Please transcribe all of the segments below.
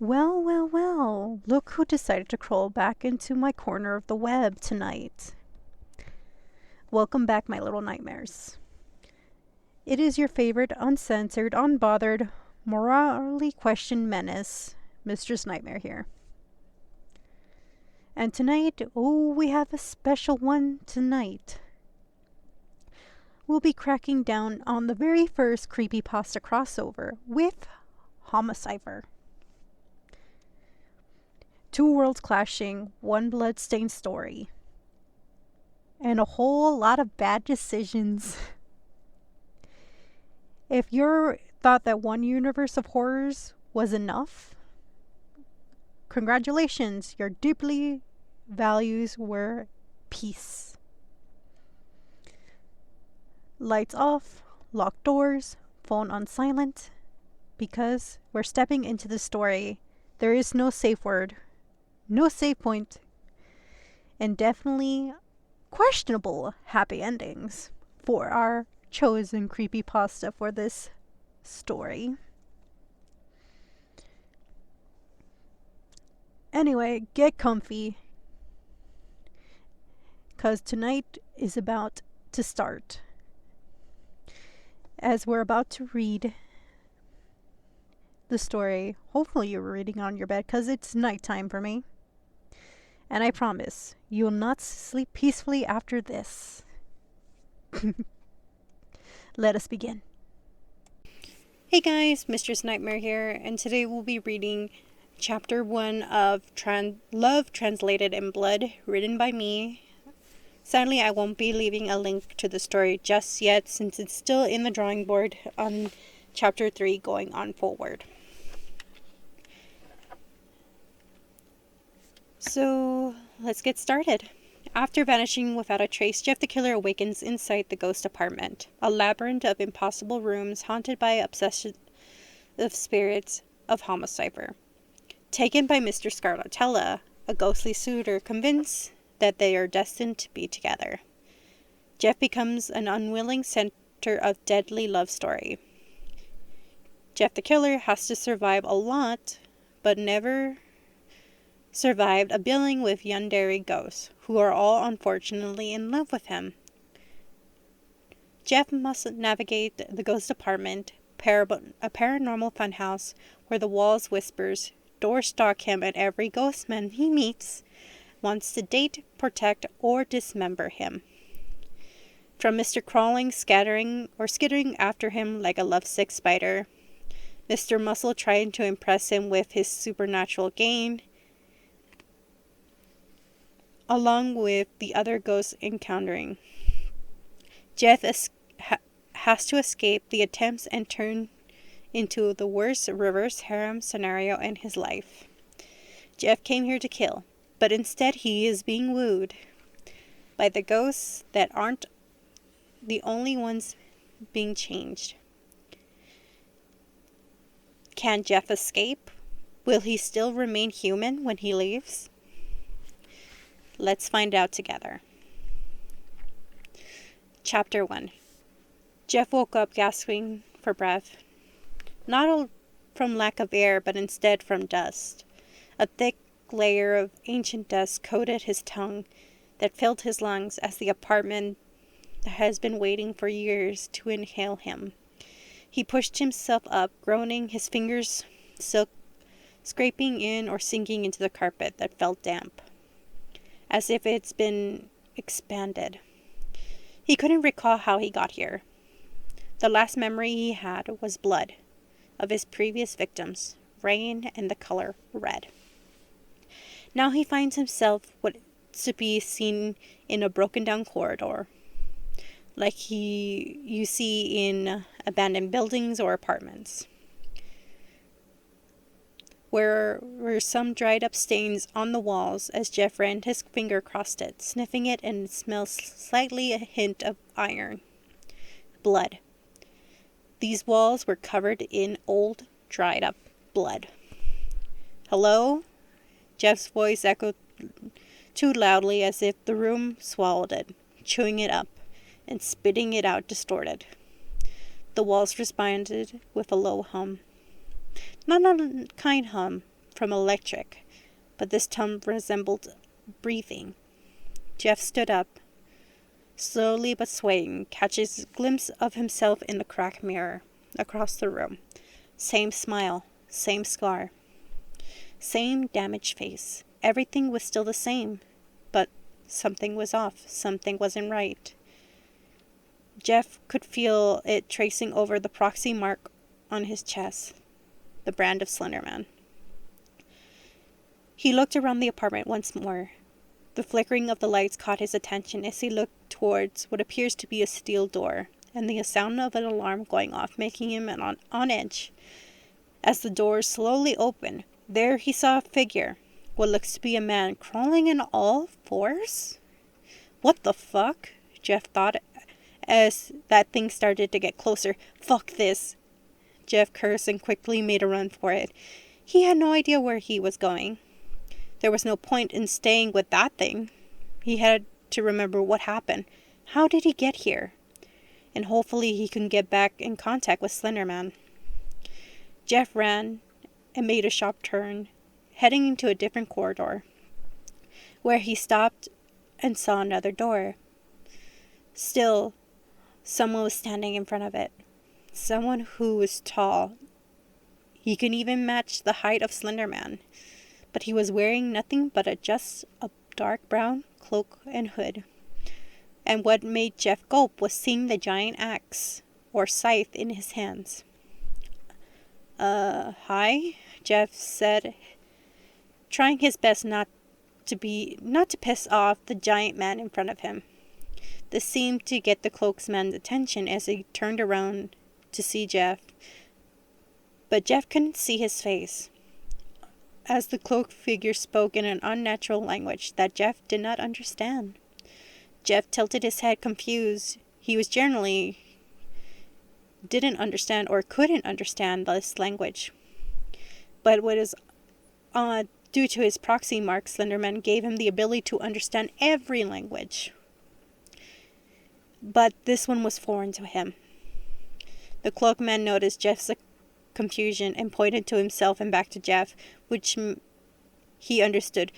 Well, well, well, look who decided to crawl back into my corner of the web tonight. Welcome back, my little nightmares. It is your favorite, uncensored, unbothered, morally questioned menace, Mistress Nightmare here. And tonight, we have a special one tonight. We'll be cracking down on the very first Creepypasta crossover with Homicipher. Two worlds clashing, one blood-stained story. And a whole lot of bad decisions. If you thought that one universe of horrors was enough, congratulations, your deeply values were peace. Lights off, locked doors, phone on silent, because we're stepping into the story. There is no safe word, no save point, and definitely questionable happy endings for our chosen creepypasta for this story. Anyway, get comfy, because tonight is about to start. As we're about to read the story, hopefully you're reading on your bed, because it's nighttime for me. And I promise, you will not sleep peacefully after this. Let us begin. Hey guys, Mistress Nightmare here, and today we'll be reading Chapter 1 of Love Translated in Blood, written by me. Sadly, I won't be leaving a link to the story just yet, since it's still in the drawing board on Chapter 3 going on forward. So, let's get started. After vanishing without a trace, Jeff the Killer awakens inside the ghost apartment, a labyrinth of impossible rooms haunted by obsessive spirits of Homicipher. Taken by Mr. Scarlatella, a ghostly suitor convinced that they are destined to be together, Jeff becomes an unwilling center of deadly love story. Jeff the Killer has to survive a lot, but never survived a billing with yandere ghosts, who are all unfortunately in love with him. Jeff must navigate the ghost apartment, a paranormal funhouse where the walls whispers, doors stalk him, and every ghost man he meets wants to date, protect, or dismember him. From Mr. Crawling, skittering after him like a lovesick spider, Mr. Muscle trying to impress him with his supernatural gain, along with the other ghosts encountering, Jeff has to escape the attempts and turn into the worst reverse harem scenario in his life. Jeff came here to kill, but instead he is being wooed by the ghosts that aren't the only ones being changed. Can Jeff escape? Will he still remain human when he leaves? Let's find out together. Chapter 1. Jeff woke up gasping for breath, not from lack of air, but instead from dust. A thick layer of ancient dust coated his tongue that filled his lungs as the apartment has been waiting for years to inhale him. He pushed himself up, groaning, his fingers scraping in or sinking into the carpet that felt damp, as if it's been expanded. He couldn't recall how he got here. The last memory he had was blood of his previous victims, rain, and the color red. Now he finds himself what to be seen in a broken down corridor, like you see in abandoned buildings or apartments, where were some dried up stains on the walls as Jeff ran his finger across it, sniffing it, and it smells slightly a hint of iron. Blood. These walls were covered in old, dried up blood. Hello? Jeff's voice echoed too loudly as if the room swallowed it, chewing it up and spitting it out distorted. The walls responded with a low hum. Not a kind hum from electric, but this tone resembled breathing. Jeff stood up, slowly but swaying, catches a glimpse of himself in the cracked mirror across the room. Same smile, same scar, same damaged face. Everything was still the same, but something was off. Something wasn't right. Jeff could feel it tracing over the proxy mark on his chest, the brand of Slenderman. He looked around the apartment once more. The flickering of the lights caught his attention as he looked towards what appears to be a steel door, and the sound of an alarm going off, making him on edge. As the door slowly opened, there he saw a figure, what looks to be a man, crawling on all fours? What the fuck? Jeff thought as that thing started to get closer. Fuck this. Jeff cursed and quickly made a run for it. He had no idea where he was going. There was no point in staying with that thing. He had to remember what happened. How did he get here? And hopefully he can get back in contact with Slenderman. Jeff ran and made a sharp turn, heading into a different corridor, where he stopped and saw another door. Still, someone was standing in front of it. Someone who was tall. He could even match the height of Slenderman. But he was wearing nothing but just a dark brown cloak and hood. And what made Jeff gulp was seeing the giant axe, or scythe, in his hands. Hi, Jeff said, trying his best not to piss off the giant man in front of him. This seemed to get the cloaksman's attention as he turned around to see Jeff. But Jeff couldn't see his face, as the cloaked figure spoke in an unnatural language that Jeff did not understand. Jeff tilted his head, confused. He was generally didn't understand or couldn't understand this language. But what is due to his proxy mark, Slenderman gave him the ability to understand every language. But this one was foreign to him. The cloaked man noticed Jeff's confusion and pointed to himself and back to Jeff, which he understood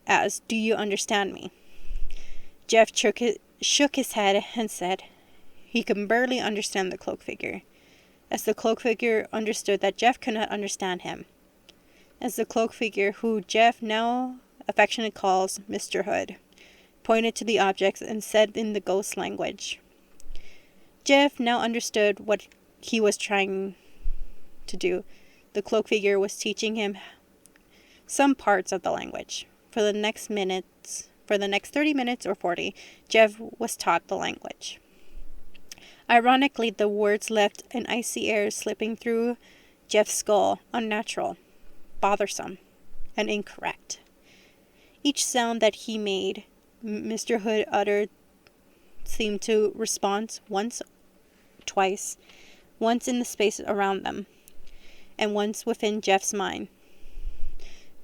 as, "Do you understand me?" Jeff shook his head and said he could barely understand the cloak figure, as the cloak figure understood that Jeff could not understand him. As the cloak figure, who Jeff now affectionately calls Mr. Hood, pointed to the objects and said in the ghost language. Jeff now understood what he was trying to do. The cloak figure was teaching him some parts of the language. For the next 30 minutes or 40, Jeff was taught the language. Ironically, the words left an icy air slipping through Jeff's skull, unnatural, bothersome, and incorrect. Each sound that he made, Mr. Hood uttered, seemed to respond once, twice, once in the space around them, and once within Jeff's mind.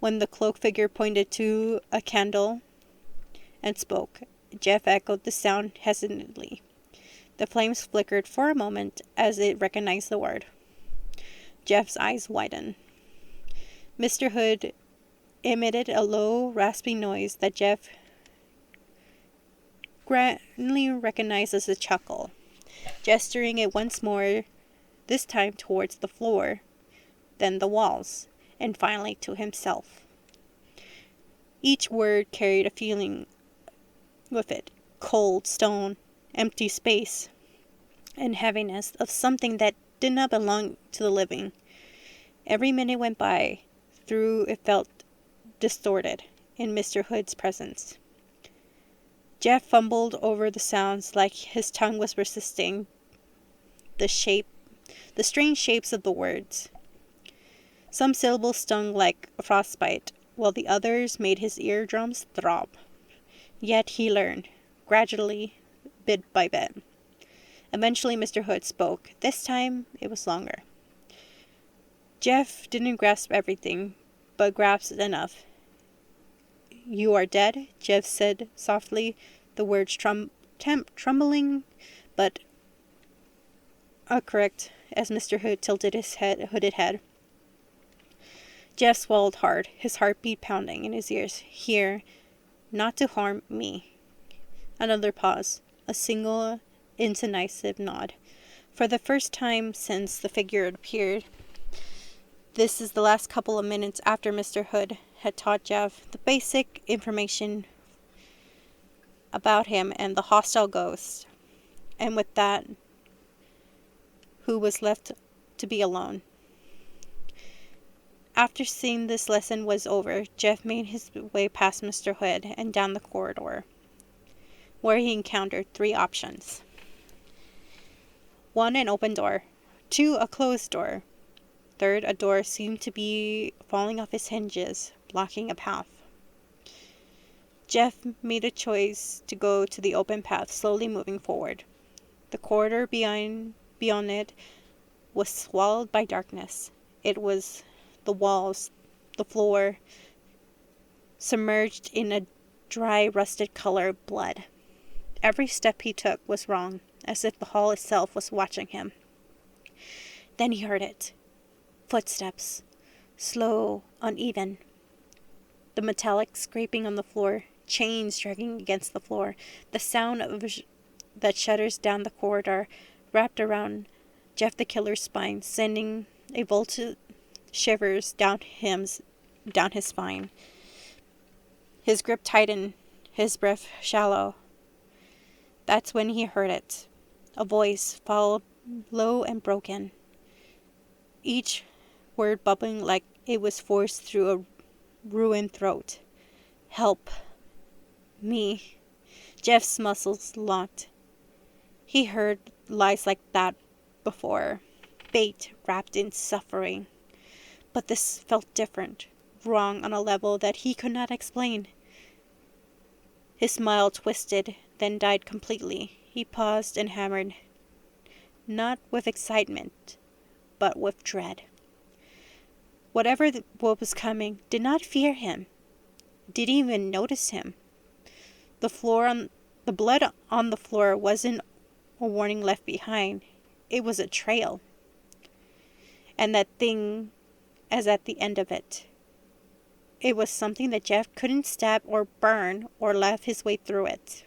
When the cloak figure pointed to a candle and spoke, Jeff echoed the sound hesitantly. The flames flickered for a moment as it recognized the word. Jeff's eyes widened. Mr. Hood emitted a low, raspy noise that Jeff grandly recognized as a chuckle, gesturing it once more, this time towards the floor, then the walls, and finally to himself. Each word carried a feeling with it, cold, stone, empty space, and heaviness of something that did not belong to the living. Every minute went by, through it felt distorted in Mr. Hood's presence. Jeff fumbled over the sounds like his tongue was resisting the strange shapes of the words. Some syllables stung like a frostbite, while the others made his eardrums throb. Yet he learned, gradually, bit by bit. Eventually Mr. Hood spoke. This time it was longer. Jeff didn't grasp everything, but grasped enough. "You are dead," Jeff said softly, the words trembling but correct as Mr. Hood tilted his hooded head. Jeff swallowed hard, his heartbeat pounding in his ears. Here, not to harm me. Another pause. A single, indecisive nod. For the first time since the figure had appeared, this is the last couple of minutes after Mr. Hood had taught Jeff the basic information about him and the hostile ghost. And with that, who was left to be alone. After seeing this lesson was over, Jeff made his way past Mr. Hood and down the corridor, where he encountered 3 options. 1, an open door. 2, a closed door. 3rd, a door seemed to be falling off its hinges, blocking a path. Jeff made a choice to go to the open path, slowly moving forward. The corridor beyond it was swallowed by darkness. It was the walls, the floor, submerged in a dry, rusted color of blood. Every step he took was wrong, as if the hall itself was watching him. Then he heard it. Footsteps. Slow, uneven. The metallic scraping on the floor, chains dragging against the floor, the sound that shudders down the corridor wrapped around Jeff the Killer's spine, sending a bolt of shivers down his spine. His grip tightened, his breath shallow. That's when he heard it. A voice, followed, low and broken. Each word bubbling like it was forced through a ruined throat. Help. Me. Jeff's muscles locked. He heard lies like that before. Bait wrapped in suffering. But this felt different. Wrong on a level that he could not explain. His smile twisted, then died completely. He paused and hammered. Not with excitement, but with dread. Whatever what was coming did not fear him. Didn't even notice him. The blood on the floor wasn't a warning left behind. It was a trail. And that thing as at the end of it. It was something that Jeff couldn't stab or burn or laugh his way through it.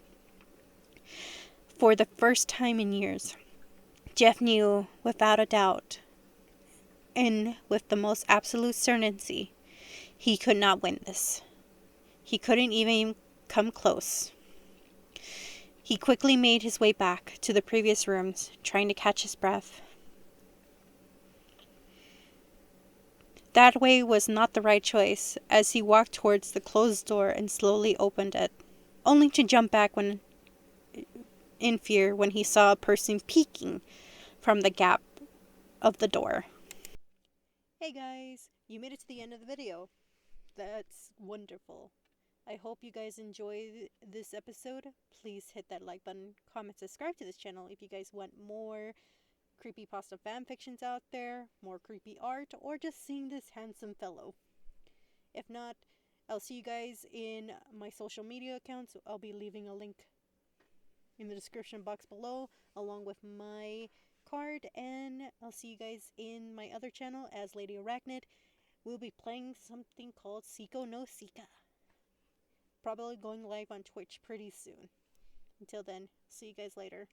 For the first time in years, Jeff knew without a doubt, and with the most absolute certainty, he could not win this. He couldn't even come close. He quickly made his way back to the previous rooms, trying to catch his breath. That way was not the right choice, as he walked towards the closed door and slowly opened it, only to jump back in fear when he saw a person peeking from the gap of the door. Hey guys, you made it to the end of the video. That's wonderful. I hope you guys enjoyed this episode. Please hit that like button, comment, subscribe to this channel if you guys want more creepypasta fanfictions out there, more creepy art, or just seeing this handsome fellow. If not, I'll see you guys in my social media accounts. I'll be leaving a link in the description box below, along with my card, and I'll see you guys in my other channel as Lady Arachnid. We'll be playing something called Seiko no Sika. Probably going live on Twitch pretty soon. Until then, see you guys later.